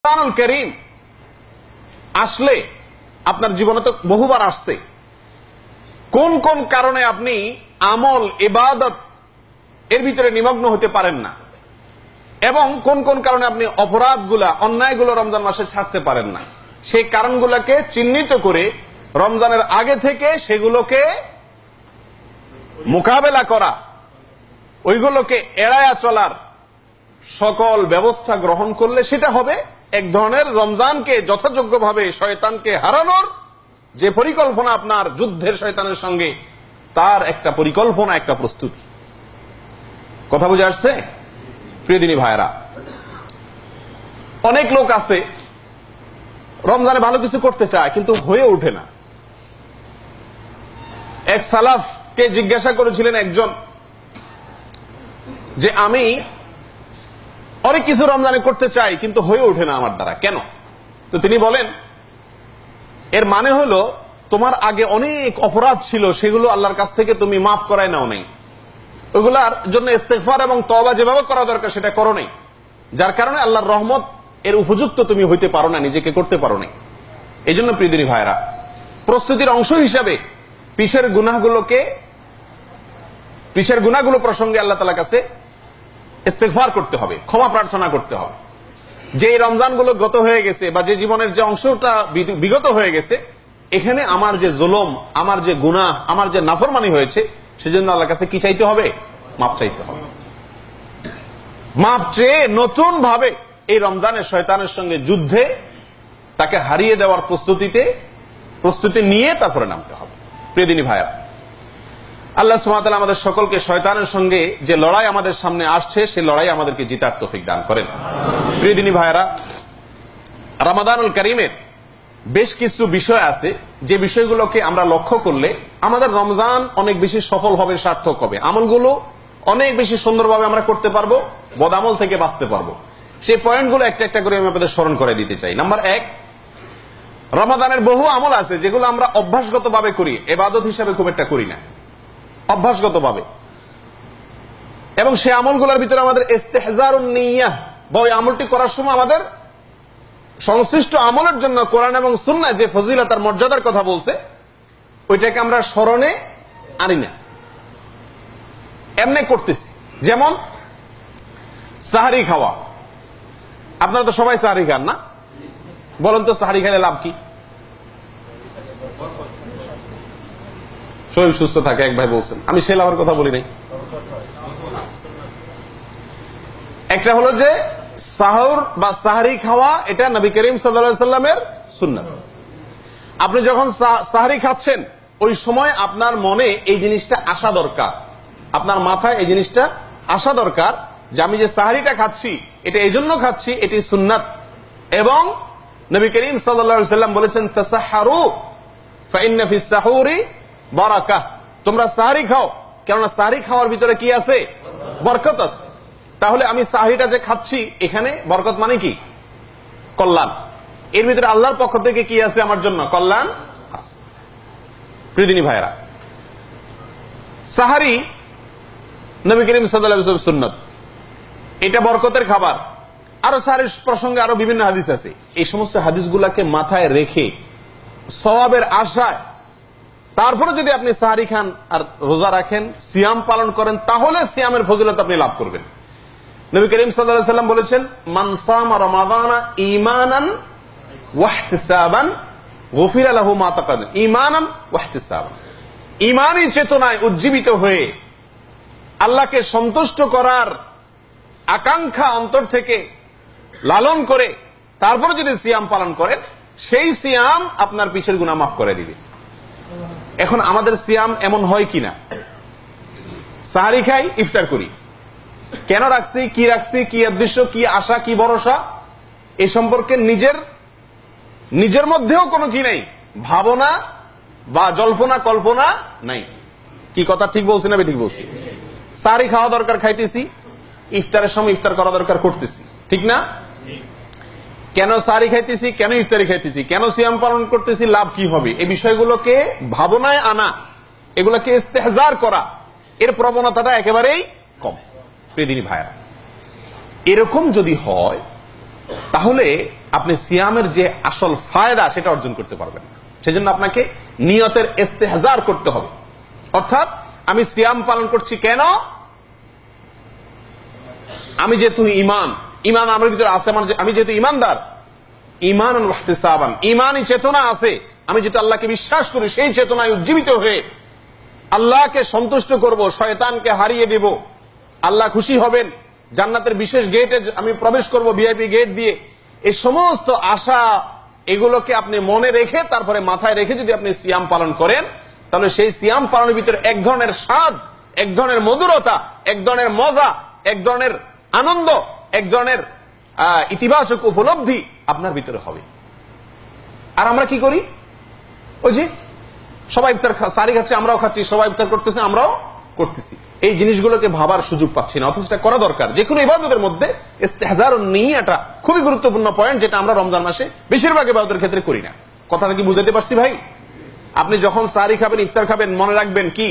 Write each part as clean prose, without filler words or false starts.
রমজানুল কারীম আসলে আপনার জীবনে তো বহুবার আসছে, কোন কোন কারণে আপনি আমল ইবাদত এর ভিতরে নিমগ্ন হতে পারেন না, এবং কোন কোন কারণে আপনি অপরাধগুলা অন্যায়গুলো রমজান মাসে ছাড়তে পারেন না, সেই কারণগুলোকে চিহ্নিত করে রমজানের আগে থেকে সেগুলোকে মোকাবেলা করা, ওইগুলোকে এড়ায়া চলার সকল ব্যবস্থা গ্রহণ করলে সেটা হবে এক ধরনের রমজানকে যথাযোগ্যভাবে শয়তানকে হারানোর যে পরিকল্পনা আপনার যুদ্ধের শয়তানের সঙ্গে, তার একটা পরিকল্পনা, একটা প্রস্তুতি। কথা বুঝে আসছে? প্রিয় দিনী ভাইরা, অনেক লোক আছে রমজানে ভালো কিছু করতে চায় কিন্তু হয়ে ওঠে না। এক সালাফকে জিজ্ঞাসা করেছিলেন একজন যে আমি অনেক কিছু রমজানে করতে চাই কিন্তু হয়ে ওঠে না আমার দ্বারা, কেন? তো তিনি বলেন, এর মানে হলো তোমার আগে অনেক অপরাধ ছিল, সেগুলো আল্লাহর কাছ থেকে তুমি মাফ করায় নাও নাই, ওগুলার জন্য ইস্তেগফার এবং তওবা যেভাবে করা দরকার সেটা করো নাই, যার কারণে আল্লাহর রহমত এর উপযুক্ত তুমি হইতে পারো না, নিজেকে করতে পারো নাই। এই জন্য প্রিয় দিনী ভাইরা, প্রস্তুতির অংশ হিসাবে পিছের গুনাহগুলো প্রসঙ্গে আল্লাহ তাআলার কাছে ইস্তেগফার করতে হবে, ক্ষমা প্রার্থনা করতে হবে। যে রমজানগুলো গত হয়ে গেছে বা যে জীবনের যে অংশটা বিগত হয়ে গেছে, এখানে আমার যে জুলুম, আমার যে গুনাহ, আমার যে নাফরমানি হয়েছে, সেজন্য আল্লাহর কাছে কি চাইতে হবে? মাপ চাইতে হবে। মাপ চেয়ে নতুন ভাবে এই রমজানের শয়তানের সঙ্গে যুদ্ধে তাকে হারিয়ে দেওয়ার প্রস্তুতি নিয়ে তারপরে নামতে হবে। প্রিয় দিনী ভাইয়া, আল্লাহ সুবহানাহু ওয়া তাআলা আমাদের সকলকে শয়তানের সঙ্গে যে লড়াই আমাদের সামনে আসছে, সেই লড়াই আমাদেরকে জিতার তৌফিক দান করেন। প্রিয় দিনী ভাইরা, রমাদানুল কারীমের বেশ কিছু বিষয় আছে যে বিষয়গুলোকে আমরা লক্ষ্য করলে আমাদের রমজান অনেক বেশি সফল হবে, সার্থক হবে, আমলগুলো অনেক বেশি সুন্দরভাবে আমরা করতে পারবো, বদামল থেকে বাঁচতে পারবো। সেই পয়েন্টগুলো একটা একটা করে আমি আপনাদের স্মরণ করে দিতে চাই। নাম্বার 1, রমাদানের বহু আমল আছে যেগুলো আমরা অভ্যাসগত ভাবে করি, ইবাদত হিসাবে খুব একটা করি না, অভ্যাসগত ভাবে, এবং সেই আমলগুলোর ভিতরে আমাদের ইস্তেহজারুন নিয়াহ বা ওই আমলটি করার সময় আমাদের সংশ্লিষ্ট আমলের জন্য কোরআন এবং সুন্নাহ যে ফজিলত আর মর্যাদার কথা বলছে, ওইটাকে আমরা স্মরণে আনি না, এমনি করতেছি। যেমন সাহরি খাওয়া, আপনারা তো সবাই সাহরি খান না? বলেন তো সাহরি খেলে লাভ কি? শরীর সুস্থ থাকে, এক ভাই বলছেন। আমি সে লাভের কথা বলি নাই। একটা হলো যে সাহর বা সাহরি খাওয়া, এটা নবী করিম সাল্লাল্লাহু আলাইহি ওয়াসাল্লামের সুন্নাত। আপনি যখন সাহরি খাচ্ছেন, ওই সময় আপনার মনে এই জিনিসটা আসা দরকার, আপনার মাথায় এই জিনিসটা আসা দরকার যে আমি যে সাহরিটা খাচ্ছি এটা এই জন্য খাচ্ছি, এটি সুন্নাত। এবং নবী করিম সাল্লাল্লাহু আলাইহি ওয়াসাল্লাম বলেছেন, তাসাহহারু ফাইন্না ফিস সাহুরি বারাকাহ, তোমরা সাহরি খাও, কেননা সাহরি খাওয়ার ভিতরে কি আছে? বরকত আছে। তাহলে আমি সাহরিটা যে খাচ্ছি, এখানে বরকত মানে কি? কল্যাণ। এর ভিতরে আল্লাহর পক্ষ থেকে কি আছে আমার জন্য? কল্যাণ আছে। প্রিয় দিনী ভাইরা, সাহরি নবী করিম সাল্লাল্লাহু আলাইহি ওয়াসাল্লাম সুন্নাত, এটা বরকতের খাবার। আরো সাহরির প্রসঙ্গে আরো বিভিন্ন হাদিস আছে। এই সমস্ত হাদিসগুলাকে মাথায় রেখে সওয়াবের আশায় তারপরে যদি আপনি সাহরি খান আর রোজা রাখেন, সিয়াম পালন করেন, তাহলে সিয়ামের ফজিলত আপনি লাভ করবেন। নবী করিম সাল্লাল্লাহু আলাইহি ওয়াসাল্লাম বলেছেন, মান সামা রমাদানা ঈমানান ওয়া ইহতিসাবান গুফিরা লাহু মা তাকাদ্দাম। ঈমানান ওয়া ইহতিসাবান, ঈমানী চেতনায় উজ্জীবিত হয়ে আল্লাহকে সন্তুষ্ট করার আকাঙ্ক্ষা অন্তর থেকে লালন করে তারপরে যদি সিয়াম পালন করেন, সেই সিয়াম আপনার পিছের গুনাহ মাফ করে দিবে। এখন আমাদের সিয়াম এমন হয় কিনা, সাহরি খাই, ইফতার করি, কেন রাখছি, কি রাখছি, কি উদ্দেশ্য, কি আশা, কি ভরসা, এই সম্পর্কে নিজের মধ্যেও কোনো কি নাই, ভাবনা বা জল্পনা কল্পনা নাই। কি কথা ঠিক বলছি না ঠিক বলছি? সাহরি খাওয়া দরকার, খাইতেছি, ইফতারের সময় ইফতার করা দরকার, করতেছি, ঠিক না? কেন সাহরি খাইতেছি, কেন ইফতারি খাইতেছি, কেন সিয়াম পালন করতেছি, লাভ কি হবে, এই বিষয়গুলোকে ভাবনায় আনা, এগুলোকে ইস্তেহজার করা, এর প্রবণতাটা একেবারেই কম। প্রিয় দিনী ভাইরা, এরকম যদি হয় তাহলে আপনি সিয়ামের যে আসল ফায়দা সেটা অর্জন করতে পারবেন না। সেজন্য আপনাকে নিয়তের ইস্তেহজার করতে হবে। অর্থাৎ আমি সিয়াম পালন করছি কেন? আমি যেহেতু ইমান আমার ভিতরে আছে, আমি যেহেতু ইমানদার, ইমান ওয়াহতিসাবান, ইমানি চেতনা আছে, আমি যেহেতু আল্লাহকে বিশ্বাস করি, সেই চেতনায় উজ্জীবিত হয়ে আল্লাহকে সন্তুষ্ট করব, শয়তানকে হারিয়ে দেব, আল্লাহ খুশি হবেন, জান্নাতের বিশেষ গেটে আমি প্রবেশ করব ভিআইপি গেট দিয়ে। এই সমস্ত আশা এগুলোকে আপনি মনে রেখে, তারপরে মাথায় রেখে যদি আপনি সিয়াম পালন করেন, তাহলে সেই সিয়াম পালনের ভিতরে এক ধরনের স্বাদ, এক ধরনের মধুরতা, এক ধরনের মজা, এক ধরনের আনন্দ, এক ধরনের ইতিবাচক উপলব্ধি আপনার ভিতরে হবে। আর আমরা কি করি? ওই যে সবাই ইফতার সারি খাচ্ছে, আমরাও খাচ্ছি, সবাই ইফতার করতেছে, আমরাও করতেছি। এই জিনিসগুলোকে ভাবার সুযোগ পাচ্ছি না, অথচ এটা করা দরকার। যে কোনো ইবাদতের মধ্যে ইস্তেহজারুন নিয়্যাটা খুবই গুরুত্বপূর্ণ পয়েন্ট, যেটা আমরা রমজান মাসে বেশিরভাগ ইবাদতের ক্ষেত্রে করি না। কথাটা কি বুঝাতে পারছি ভাই? আপনি যখন সারি খাবেন, ইফতার খাবেন, মনে রাখবেন কি,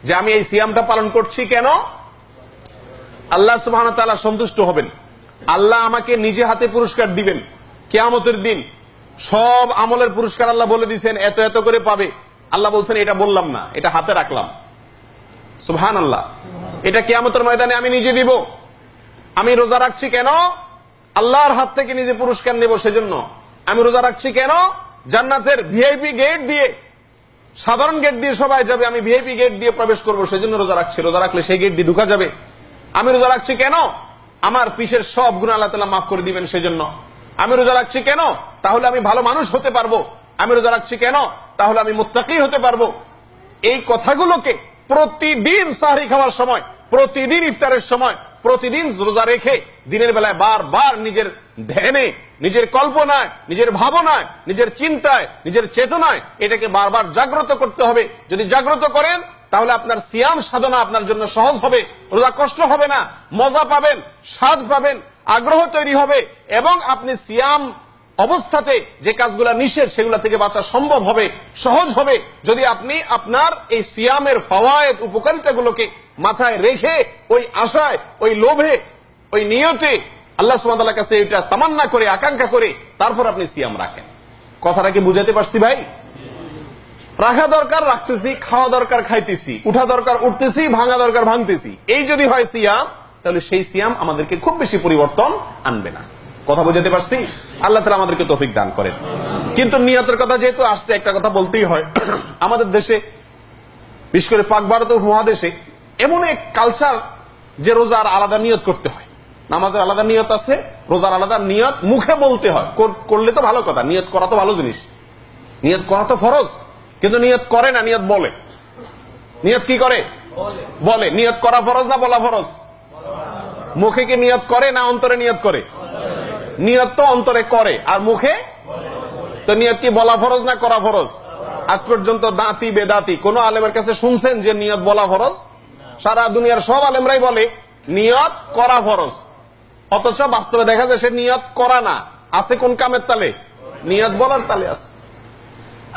যে আমি এই সিয়ামটা পালন করছি কেন? আল্লাহ সুবহানাহু ওয়া তাআলা সন্তুষ্ট হবেন, আল্লাহ আমাকে নিজে হাতে পুরস্কার দিবেন কিয়ামতের দিন। সব আমলের পুরস্কার আল্লাহ বলে দিয়েছেন, এত এত করে পাবে। আল্লাহ বলছেন এটা বললাম না, এটা হাতে রাখলাম। সুবহানাল্লাহ। এটা কিয়ামতের ময়দানে আমি নিজে দিব। আমি রোজা রাখছি কেন? আল্লাহর হাত থেকে নিজে পুরস্কার নেব সেজন্য। আমি রোজা রাখছি কেন? জান্নাতের ভিআইপি গেট দিয়ে, সাধারণ গেট দিয়ে সবাই যাবে, আমি ভিআইপি গেট দিয়ে প্রবেশ করব, সেজন্য রোজা রাখছি। রোজা রাখলে সেই গেট দিয়ে ঢুকা যাবে। আমি রোজা রাখছি কেন? আমার পিছের সব গুনাহ আল্লাহ তাআলা মাফ করে দিবেন সেজন্য। আমি রোজা রাখছি কেন? তাহলে আমি ভালো মানুষ হতে পারবো। আমি রোজা রাখছি কেন? তাহলে আমি মুত্তাকি হতে পারবো। এই কথাগুলোকে প্রতিদিন সাহরি খাওয়ার সময়, প্রতিদিন ইফতারের সময়, প্রতিদিন রোজা রেখে দিনের বেলায় বারবার নিজের ধ্যানে, নিজের কল্পনায়, নিজের ভাবনায়, নিজের চিন্তায়, নিজের চেতনায় এটাকে বারবার জাগ্রত করতে হবে। যদি জাগ্রত করেন, তাহলে আপনার সিয়াম সাধনা আপনার জন্য সহজ হবে, রোজা কষ্ট হবে না, মজা পাবেন, স্বাদ পাবেন, আগ্রহ তৈরি হবে, এবং আপনি সিয়াম অবস্থাতে যে কাজগুলো নিষেধ সেগুলো থেকে বাঁচা সম্ভব হবে, সহজ হবে, যদি আপনি আপনার এই সিয়ামের ফাওয়ায়েদ, উপকারিতাগুলোকে মাথায় রেখে, ওই আশায়, ওই লোভে, ওই নিয়তে আল্লাহ সুবহানাহু ওয়া তাআলার কাছে এটা তামান্না করে, আকাঙ্ক্ষা করে তারপর আপনি সিয়াম রাখেন। কথাটা কি বুঝাতে পারছি ভাই? রাখা দরকার রাখতেছি, খাওয়া দরকার খাইতেছি, উঠা দরকার উঠতেছি, ভাঙা দরকার ভাঙতেছি। এই যদি হয় সিয়াম, তাহলে সেই সিয়াম আমাদেরকে খুব বেশি পরিবর্তন আনবে না। কথা বুঝাতে পারছি? আল্লাহ তাআলা আমাদেরকে তৌফিক দান করেন। কিন্তু নিয়তের কথা যেহেতু আসছে, একটা কথা বলতেই হয়। আমাদের দেশে, বিশেষ করে পাক ভারত উপমহাদেশে এমন এক কালচার যে রোজার আলাদা নিয়ত করতে হয়, নামাজের আলাদা নিয়ত আছে, রোজার আলাদা নিয়ত মুখে বলতে হয়। করলে তো ভালো কথা, নিয়ত করা তো ভালো জিনিস, নিয়ত করা তো ফরজ। কিন্তু নিয়ত করে না, নিয়ত বলে। নিয়ত কি করে? বলে। নিয়ত করা ফরজ না বলা ফরজ? মুখে কি নিয়ত করে না অন্তরে নিয়ত করে? নিয়ত তো অন্তরে করে, আর মুখে তো নিয়ত কি বলা ফরজ না করা ফরজ? আজ পর্যন্ত দাঁতি বেদাতি কোন আলেমের কাছে শুনছেন যে নিয়ত বলা ফরজ? সারা দুনিয়ার সব আলেমরাই বলে নিয়ত করা ফরজ, অথচ বাস্তবে দেখা যায় সে নিয়ত করা না, আছে কোন কামের তালে? নিয়ত বলার তালে আছে।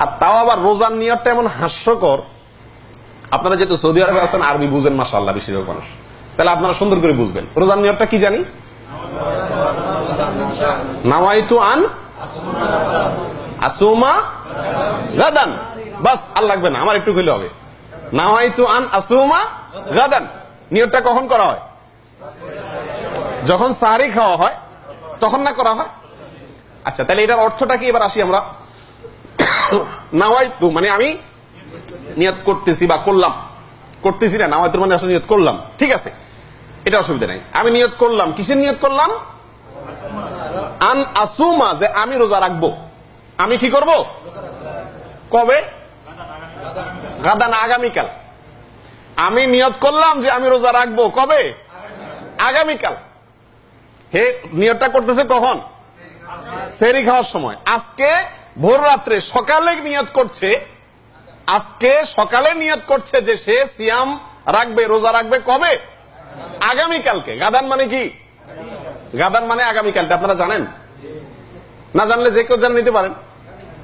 আর তাও আবার রোজার নিয়তটা এমন হাস্যকর। আপনারা যেহেতু সৌদি আরবে আছেন, আরবি বুঝেন মাশাআল্লাহ বেশিরভাগ মানুষ, তাহলে আপনারা সুন্দর করে বুঝবেন রোজার নিয়তটা কি জানি? নাওয়াইতু আন আসুমা গাদান। বাস, আর লাগবে না, আমার একটু হইলে হবে। নাওয়াইতু আন আসুমা গাদান। নিয়তটা কখন করা হয়? যখন সাহরি খাওয়া হয় তখন না করা হয়? আচ্ছা, তাহলে এটার অর্থটা কি? এবার আসি আমরা। নাওয়াইতু মানে আমি নিয়ত করতেছি বা করলাম, করতেছি না, নাওয়াইতু মানে আসলে নিয়ত করলাম, ঠিক আছে, এটা অসুবিধা নাই। আমি নিয়ত করলাম, কিসের নিয়ত করলাম? আন আসুমা, যে আমি রোজা রাখবো। আমি কি করব? কবে? গাদান, আগামীকাল। আমি নিয়ত করলাম যে আমি রোজা রাখবো কবে? আগামীকাল। হে, নিয়তটা করতেছে কখন? সেহরি খাওয়ার সময়। আজকে ভোর রাত্রে সকালে নিয়ত করছে, আজকে সকালে নিয়ত করছে যে সে সিয়াম রাখবে, রোজা রাখবে কবে? আগামীকালকে। গাদান মানে কি? গাদান মানে আগামীকালটা আপনারা জানেন? না জানলে যে কেউ জান নিতে পারেন।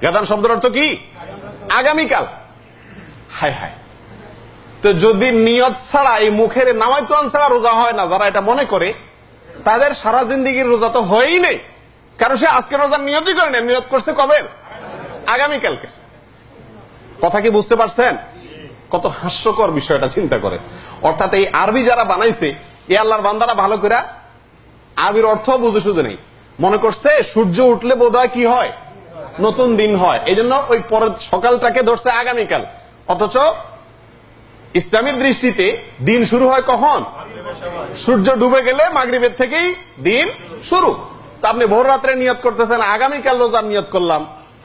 গাদান শব্দের অর্থ কি? আগামীকাল। হায় হায়, তো যদি নিয়ত ছাড়া, এই মুখের নাওয়াইতু আন ছাড়া রোজা হয় না, যারা এটা মনে করে তাদের সারা জিন্দেগির রোজা তো হয়ই নেই। কারণ সে আজকে রোজার নিয়তই করে না, নিয়ত করছে কবে? আগামীকালকে। কথা কি বুঝতে পারছেন? কত হাস্যকর বিষয়টা চিন্তা করে। অর্থাৎ এই আরবি যারা বানাইছে, এই আল্লাহর বান্দারা ভালো করে আরবির অর্থ বুঝে সুঝে নেই, মনে করছে সূর্য উঠলে বোধহয় কি হয়, নতুন দিন হয়, এই জন্য ওই পরের সকালটাকে ধরছে আগামীকাল। অথচ ইসলামের দৃষ্টিতে দিন শুরু হয় কখন? সূর্য ডুবে গেলে মাগরিবের থেকেই দিন শুরু। তো আপনি ভোর রাত্রে নিয়ত করতেছেন আগামীকাল রোজার নিয়ত করলাম,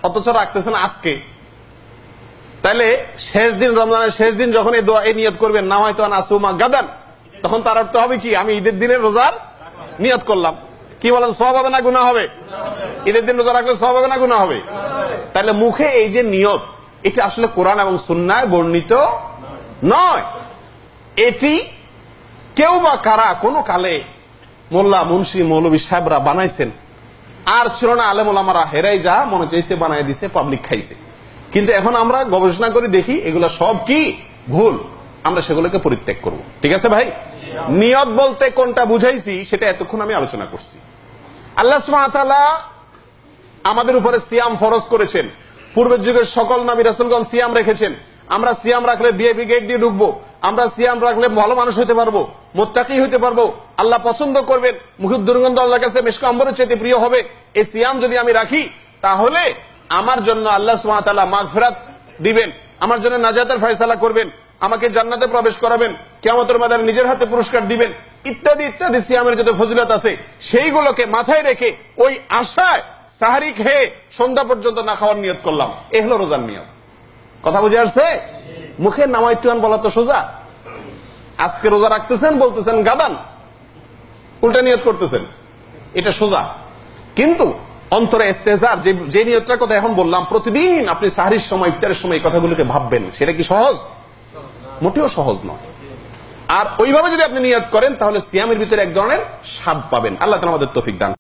অথচ রাখতেছেন আজকে। তাহলে শেষ দিন, রমজানের শেষ দিন যখন এই দোয়া এই নিয়ত করবেন, নাওয়াইতু আন আসুমা গাদান, তখন তার অর্থ হবে কি, আমি ঈদের দিনে রোজার নিয়ত করলাম। কি বলেন, সওয়াব হবে না গুনাহ হবে? ঈদের দিন রোজা রাখলে সওয়াব হবে না গুনাহ হবে? তাহলে মুখে এই যে নিয়ত, এটা আসলে কোরআন এবং সুন্নাহয় বর্ণিত নয়। এটি কেউ বা কারা কোনো কালে মোল্লা মুন্সি মৌলভী সাহেবরা বানাইছেন, আর ছিল না আলেম ওলামারা, হেরাই যা মনে চাইছে বানাই দিছে, পাবলিক খাইছে। কিন্তু এখন আমরা গবেষণা করে দেখি এগুলো সব কি ভুল, আমরা সেগুলোকে পরিত্যাগ করব। ঠিক আছে ভাই? নিয়ত বলতে কোনটা বুঝাইছি সেটা এতক্ষণ আমি আলোচনা করছি। আল্লাহ সুবহানাহু ওয়া তাআলা আমাদের উপরে সিয়াম ফরজ করেছেন। পূর্বের যুগের সকল নবী রাসূলগণ সিয়াম রেখেছেন। আমরা সিয়াম রাখলে বিএপি গেট দিয়ে ঢুকবো, আমরা সিয়াম রাখলে ভালো মানুষ হতে পারবো, মুত্তাকি হতে পারবো, আল্লাহ পছন্দ করবেন, মুখের দুর্গন্ধ আল্লাহর কাছে মিশক আম্বরের চাইতে প্রিয় হবে। এই সিয়াম যদি আমি রাখি, তাহলে আমার জন্য আল্লাহ সুবহানাহু ওয়া তাআলা মাগফিরাত দিবেন, আমার জন্য নাজাতের ফয়সালা করবেন, আমাকে জান্নাতে প্রবেশ করাবেন, কিয়ামতের ময়দানে নিজের হাতে পুরস্কার দিবেন, ইত্যাদি ইত্যাদি সিয়ামের যত ফজিলত আছে সেইগুলোকে মাথায় রেখে ওই আশায় সাহারি খেয়ে সন্ধ্যা পর্যন্ত না খাওয়ার নিয়ত করলাম। এই হলো রোজার নিয়ত। কথা বুঝে আসছে? মুখে নাওয়াইতু আন বলা তো সোজা, আজকে রোজা রাখতেছেন বলতেছেন গাদান, উল্টা নিয়ত করতেছেন, এটা সোজা। কিন্তু অন্তরে ইস্তেজার যে নিয়তটার কথা এখন বললাম, প্রতিদিন আপনি সাহরির সময়, ইফতারের সময় এই কথাগুলোকে ভাববেন, সেটা কি সহজ? মোটেও সহজ নয়। আর ওইভাবে যদি আপনি নিয়ত করেন, তাহলে সিয়ামের ভিতরে এক ধরনের স্বাদ পাবেন। আল্লাহ তাআলা আমাদের তৌফিক দান।